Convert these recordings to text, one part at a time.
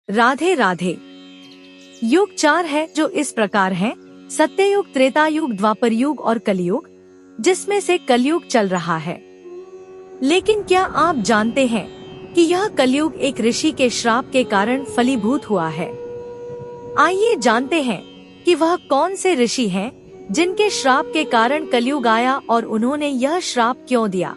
राधे राधे। युग 4 है जो इस प्रकार है: सत्ययुग, त्रेता युग, द्वापर युग और कलयुग, जिसमें से कलयुग चल रहा है। लेकिन क्या आप जानते हैं कि यह कलयुग एक ऋषि के श्राप के कारण फलीभूत हुआ है? आइए जानते हैं कि वह कौन से ऋषि हैं जिनके श्राप के कारण कलयुग आया और उन्होंने यह श्राप क्यों दिया।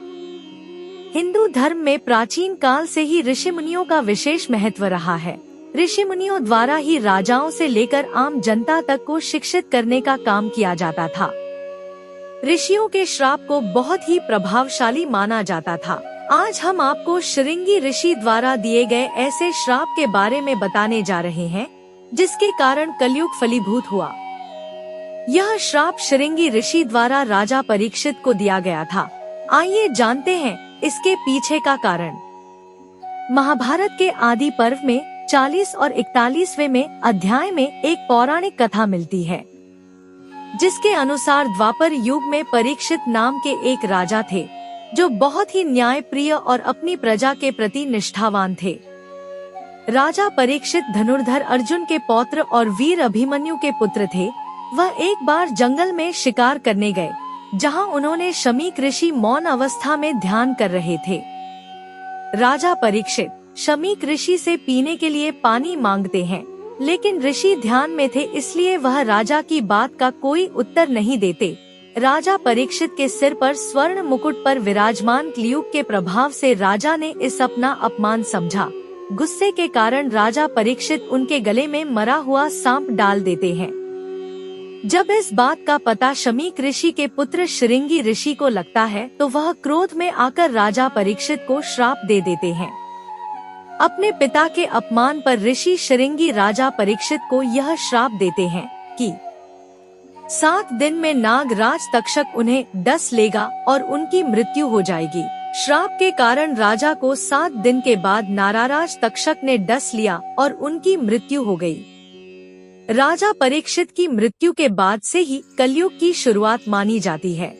हिंदू धर्म में प्राचीन काल से ही ऋषि मुनियों का विशेष महत्व रहा है। ऋषि मुनियों द्वारा ही राजाओं से लेकर आम जनता तक को शिक्षित करने का काम किया जाता था। ऋषियों के श्राप को बहुत ही प्रभावशाली माना जाता था। आज हम आपको शृंगी ऋषि द्वारा दिए गए ऐसे श्राप के बारे में बताने जा रहे हैं जिसके कारण कलयुग फलीभूत हुआ। यह श्राप शृंगी ऋषि द्वारा राजा परीक्षित को दिया गया था। आइए जानते हैं इसके पीछे का कारण। महाभारत के आदि पर्व में 40 और 41वें में अध्याय में एक पौराणिक कथा मिलती है, जिसके अनुसार द्वापर युग में परीक्षित नाम के एक राजा थे जो बहुत ही न्यायप्रिय और अपनी प्रजा के प्रति निष्ठावान थे। राजा परीक्षित धनुर्धर अर्जुन के पौत्र और वीर अभिमन्यु के पुत्र थे। वह एक बार जंगल में शिकार करने गए, जहां उन्होंने शमीक ऋषि मौन अवस्था में ध्यान कर रहे थे। राजा परीक्षित शमीक ऋषि से पीने के लिए पानी मांगते हैं, लेकिन ऋषि ध्यान में थे, इसलिए वह राजा की बात का कोई उत्तर नहीं देते। राजा परीक्षित के सिर पर स्वर्ण मुकुट पर विराजमान कलयुग के प्रभाव से राजा ने इस अपना अपमान समझा। गुस्से के कारण राजा परीक्षित उनके गले में मरा हुआ सांप डाल देते हैं। जब इस बात का पता शमीक ऋषि के पुत्र शृंगी ऋषि को लगता है तो वह क्रोध में आकर राजा परीक्षित को श्राप दे देते हैं। अपने पिता के अपमान पर ऋषि शृंगी राजा परीक्षित को यह श्राप देते हैं कि 7 दिन में नागराज तक्षक उन्हें डस लेगा और उनकी मृत्यु हो जाएगी। श्राप के कारण राजा को 7 दिन के बाद नाराराज तक्षक ने डस लिया और उनकी मृत्यु हो गई। राजा परीक्षित की मृत्यु के बाद से ही कलयुग की शुरुआत मानी जाती है।